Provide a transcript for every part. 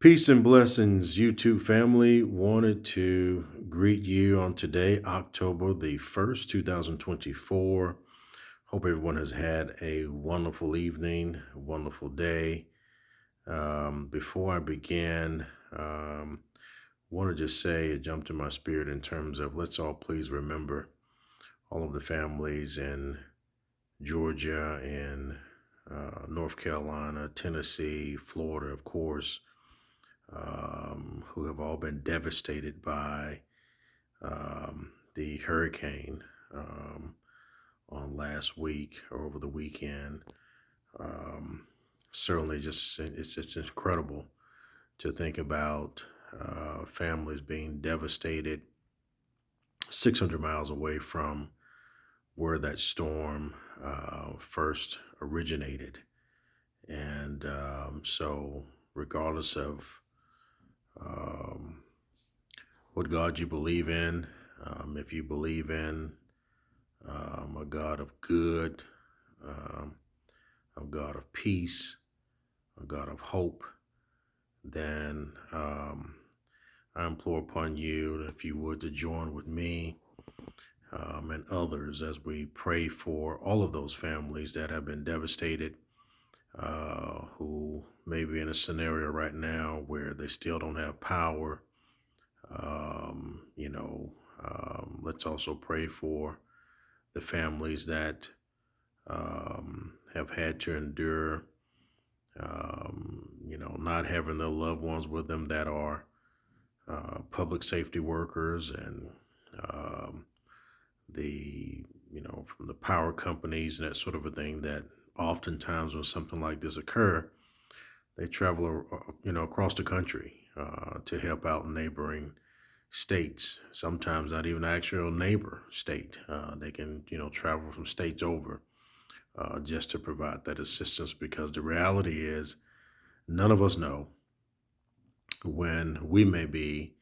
Peace and blessings, YouTube family. Wanted to greet you on today, October the 1st, 2024. Hope everyone has had a wonderful evening, a wonderful day. Before I begin, want to just say it jumped in my spirit in terms of let's all please remember all of the families in Georgia and North Carolina, Tennessee, Florida, of course, who have all been devastated by the hurricane on last week or over the weekend. Um, Certainly, just it's incredible to think about families being devastated 600 miles away from where that storm first originated. And so, regardless of um, what God you believe in, if you believe in a God of good, um, a God of peace, a God of hope, then I implore upon you, if you would, to join with me and others as we pray for all of those families that have been devastated, who may be in a scenario right now where they still don't have power. Um, you know, let's also pray for the families that have had to endure, not having their loved ones with them that are public safety workers and um, from the power companies and that sort of a thing that oftentimes when something like this occur, they travel, across the country to help out neighboring states. Sometimes not even the actual neighbor state. They can, travel from states over just to provide that assistance because the reality is none of us know when we may be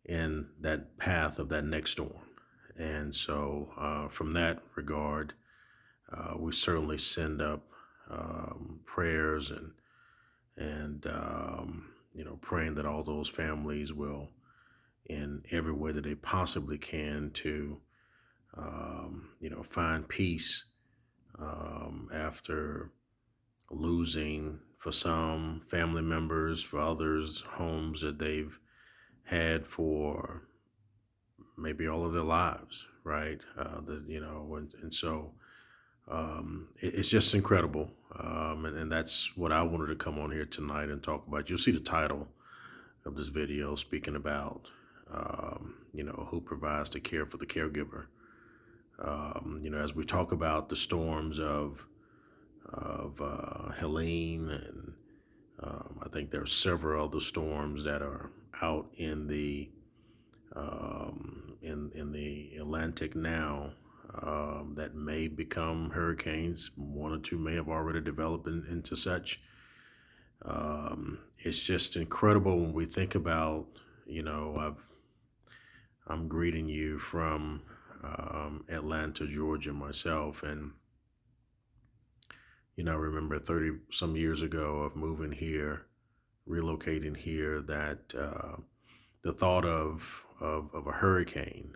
in that path of that next storm. And so, from that regard, we certainly send up prayers and praying that all those families will, in every way that they possibly can, to find peace after losing, for some, family members, for others, homes that they've had for maybe all of their lives, right? And so it's just incredible. And that's what I wanted to come on here tonight and talk about. You'll see the title of this video speaking about, who provides the care for the caregiver. As we talk about the storms of Helene, and I think there are several other storms that are out in the in the Atlantic now that may become hurricanes. One or two may have already developed into such. It's just incredible when we think about, I'm greeting you from Atlanta, Georgia, myself, and I remember 30 some years ago of moving here, relocating here, that the thought of a hurricane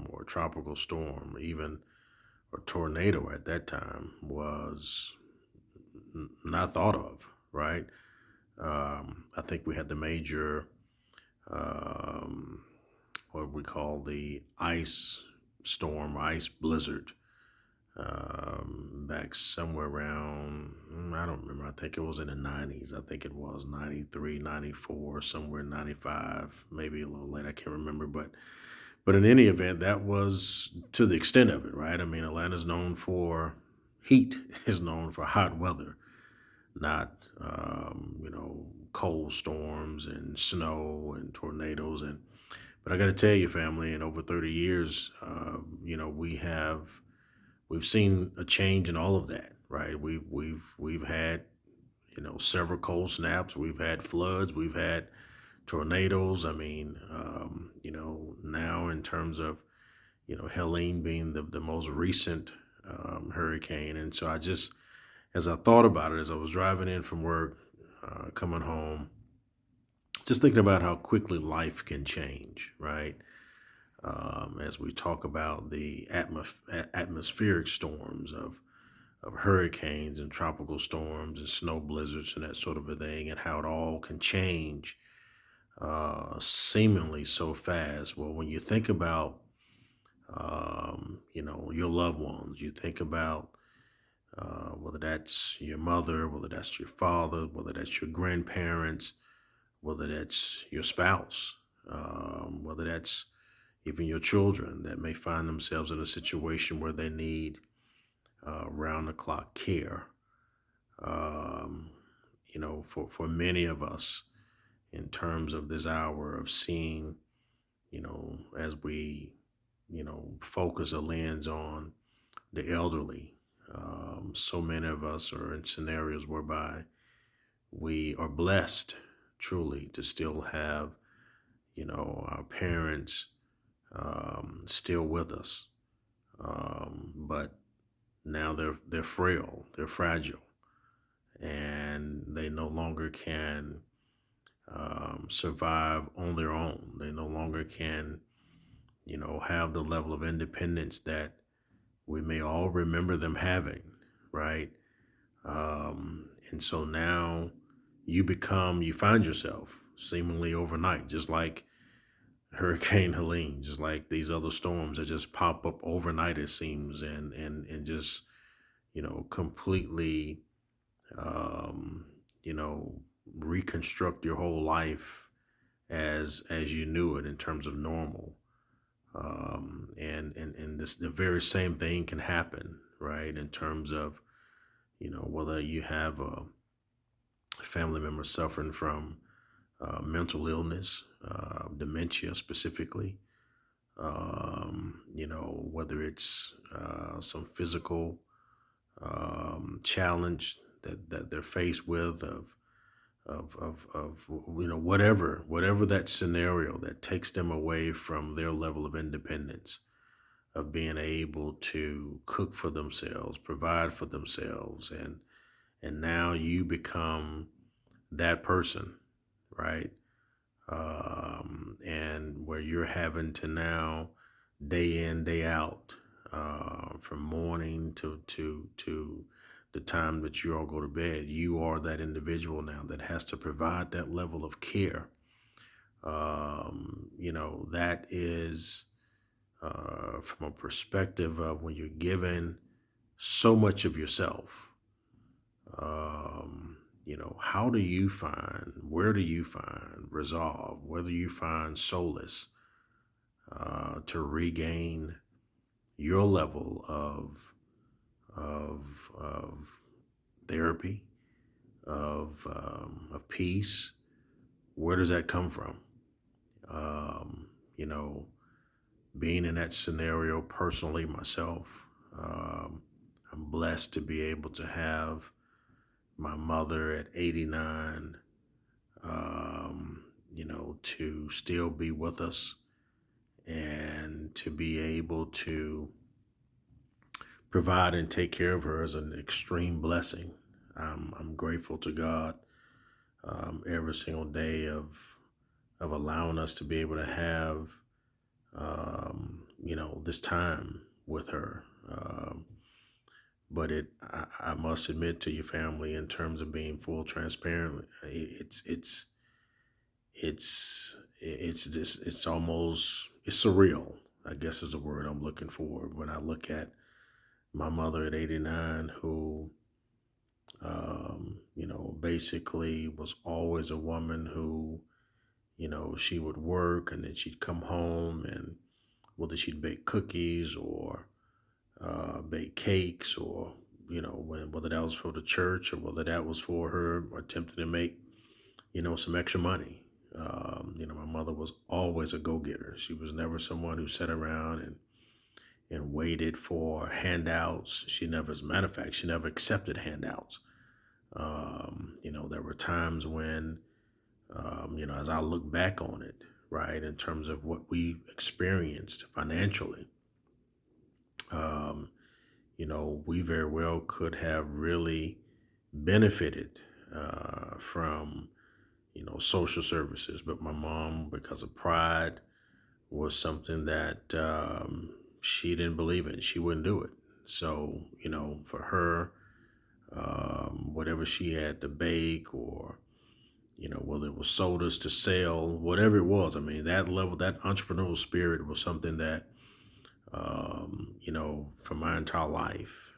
or a tropical storm, even a tornado at that time, was not thought of, right? I think we had the major, um, what we call the ice storm, ice blizzard, back somewhere around, I don't remember, I think it was in the 90s. I think it was 93, 94, somewhere 95, maybe a little late, I can't remember. But in any event, that was to the extent of it, right? I mean, Atlanta's known for heat, is known for hot weather, not, cold storms and snow and tornadoes. But I got to tell you, family, in over 30 years, we've seen a change in all of that, right? We've had, several cold snaps. We've had floods. We've had tornadoes. I mean, now in terms of, Helene being the most recent hurricane. And so as I thought about it, as I was driving in from work, coming home, just thinking about how quickly life can change, right? As we talk about the atmospheric storms of hurricanes and tropical storms and snow blizzards and that sort of a thing, and how it all can change seemingly so fast. Well, when you think about, your loved ones, you think about whether that's your mother, whether that's your father, whether that's your grandparents, whether that's your spouse, whether that's even your children that may find themselves in a situation where they need round the clock care. Um, for many of us, in terms of this hour of seeing, as we, focus a lens on the elderly, so many of us are in scenarios whereby we are blessed truly to still have, our parents still with us. But now they're frail, they're fragile, and they no longer can survive on their own. They no longer can, have the level of independence that we may all remember them having, right? And so now you find yourself seemingly overnight, just like Hurricane Helene, just like these other storms that just pop up overnight, it seems, and just, completely, um, you know, reconstruct your whole life as you knew it in terms of normal. And this the very same thing can happen, right? In terms of, whether you have a family member suffering from mental illness, dementia specifically, whether it's some physical challenge that they're faced with of whatever that scenario that takes them away from their level of independence of being able to cook for themselves, provide for themselves, and now you become that person, right? And where you're having to now, day in, day out, from morning to the time that you all go to bed, you are that individual now that has to provide that level of care. That is from a perspective of when you're given so much of yourself. How do you find, where do you find resolve, whether you find solace to regain your level of therapy, of peace? Where does that come from? Um, you know, Being in that scenario personally myself, um, I'm blessed to be able to have my mother at 89, to still be with us and to be able to provide and take care of her is an extreme blessing. I'm grateful to God every single day of allowing us to be able to have this time with her. But I must admit to your family, in terms of being full transparent, it's almost it's surreal. I guess is the word I'm looking for when I look at my mother at 89, who basically was always a woman who, she would work and then she'd come home, and whether she'd bake cookies or bake cakes, or whether that was for the church or whether that was for her attempting to make some extra money. My mother was always a go-getter. She was never someone who sat around and waited for handouts. She never, as a matter of fact, she never accepted handouts. There were times when, as I look back on it, right, in terms of what we experienced financially, um, we very well could have really benefited from, social services. But my mom, because of pride, was something that she didn't believe in. She wouldn't do it. So, for her, whatever she had to bake, or, whether it was sodas to sell, whatever it was, I mean, that level, that entrepreneurial spirit was something that, for my entire life,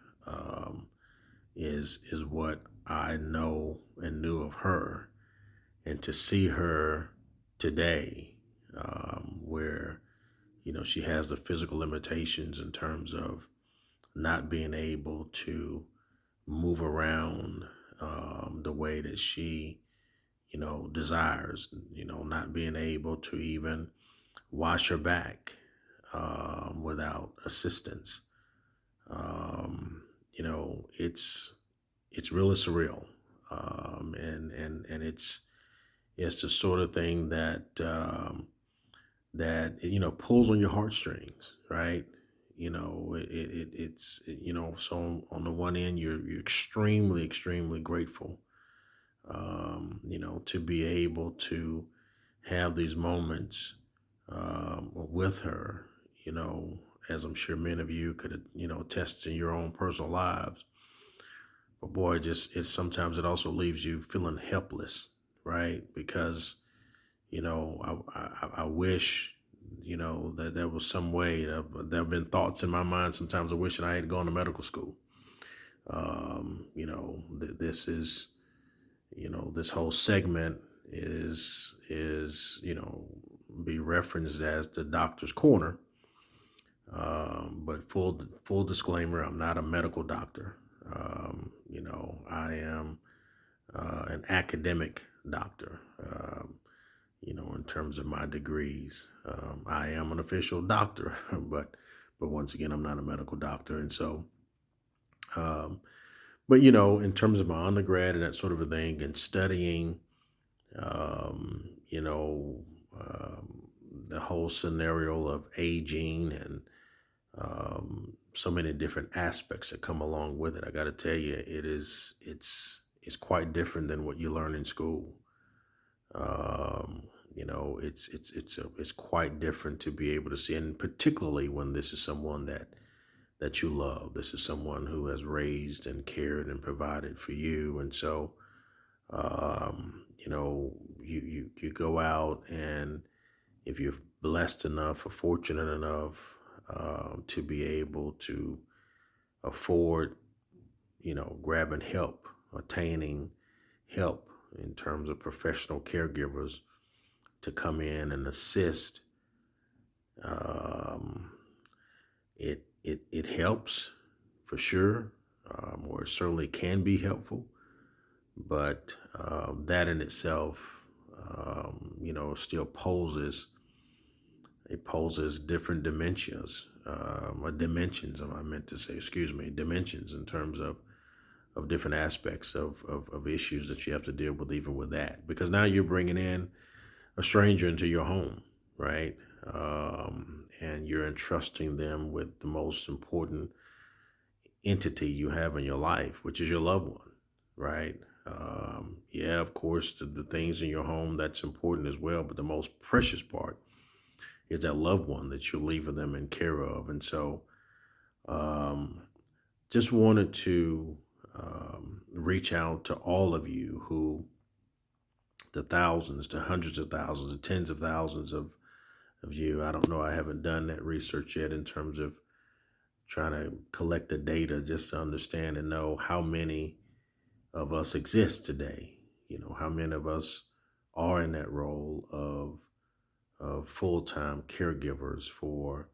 is what I know and knew of her. And to see her today, where, she has the physical limitations in terms of not being able to move around the way that she, desires, not being able to even wash her back without assistance. It's really surreal. And it's the sort of thing that pulls on your heartstrings, right? So on the one end, you're extremely, extremely grateful, to be able to have these moments with her, you know, as I'm sure many of you could, attest in your own personal lives. But boy, sometimes it also leaves you feeling helpless, right? Because, I wish, that there was some way. There have been thoughts in my mind sometimes of wishing I had gone to medical school. This is, this whole segment is be referenced as the doctor's corner. But full disclaimer, I'm not a medical doctor. I am an academic doctor. In terms of my degrees, I am an official doctor, but once again, I'm not a medical doctor, and so. But in terms of my undergrad and that sort of a thing, and studying, um, you know, the whole scenario of aging and so many different aspects that come along with it. I got to tell you, it's quite different than what you learn in school. It's quite different to be able to see, and particularly when this is someone that you love. This is someone who has raised and cared and provided for you, and so you go out, and if you're blessed enough or fortunate enough to be able to afford, grabbing help, attaining help in terms of professional caregivers to come in and assist, um, it helps for sure, or it certainly can be helpful. But that in itself, still poses different dimensions, or dimensions. I meant to say, excuse me, dimensions in terms of different aspects of issues that you have to deal with, even with that, because now you're bringing in a stranger into your home, right? And you're entrusting them with the most important entity you have in your life, which is your loved one, right? Yeah, of course, the things in your home, that's important as well, but the most precious part is that loved one that you're leaving them in care of. And so, um, just wanted to reach out to all of you who, the thousands, the hundreds of thousands, the tens of thousands of you. I don't know. I haven't done that research yet in terms of trying to collect the data just to understand and know how many of us exist today. How many of us are in that role of full-time caregivers for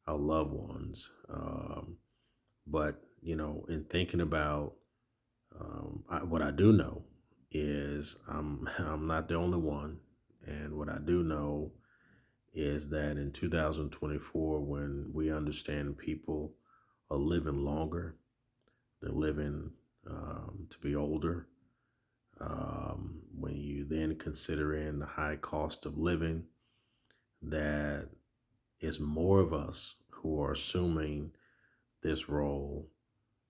our loved ones. But, in thinking about what I do know is I'm not the only one. And what I do know is that in 2024, when we understand people are living longer, they're living to be older. When you then consider in the high cost of living, that is more of us who are assuming this role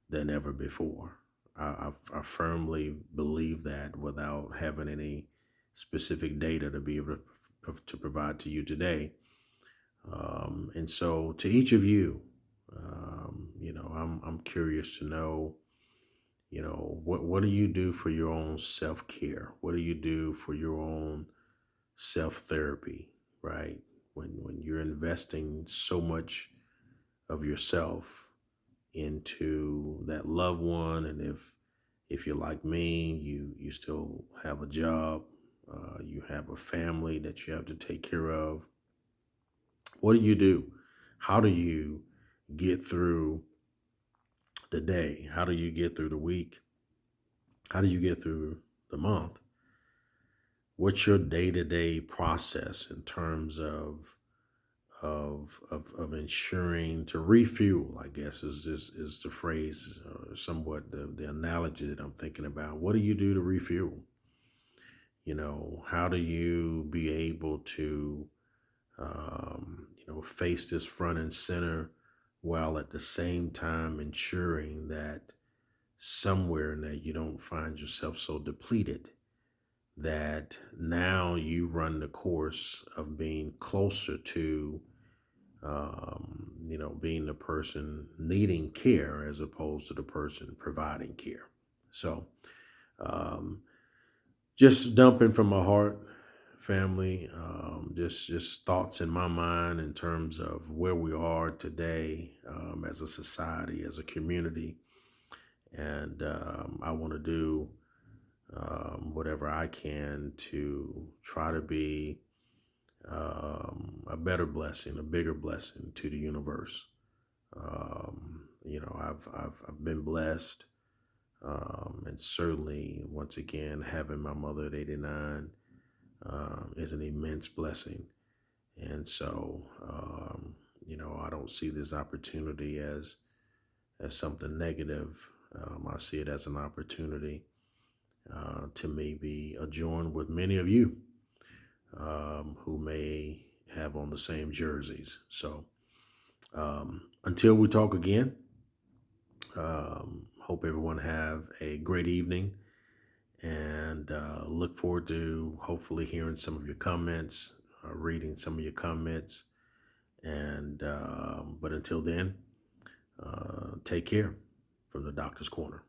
than ever before. I firmly believe that without having any specific data to be able to provide to you today. And so, to each of you, I'm curious to know, what do you do for your own self care? What do you do for your own self therapy? Right? When you're investing so much of yourself into that loved one, and if you're like me, you still have a job, you have a family that you have to take care of. What do you do? How do you get through the day? How do you get through the week? How do you get through the month? What's your day-to-day process in terms of ensuring to refuel, I guess is the phrase, somewhat the analogy that I'm thinking about. What do you do to refuel? How do you be able to face this front and center while at the same time ensuring that somewhere in that you don't find yourself so depleted that now you run the course of being closer to being the person needing care as opposed to the person providing care. So, um, just dumping from my heart, family. Just thoughts in my mind in terms of where we are today, as a society, as a community, and I want to do whatever I can to try to be a better blessing, a bigger blessing to the universe. I've been blessed, and certainly, once again, having my mother at 89 is an immense blessing. And so, I don't see this opportunity as something negative. I see it as an opportunity to maybe adjoin with many of you who may have on the same jerseys. So, until we talk again, hope everyone have a great evening, and look forward to hopefully hearing some of your comments, reading some of your comments, and but until then, take care from the Doctor's Corner.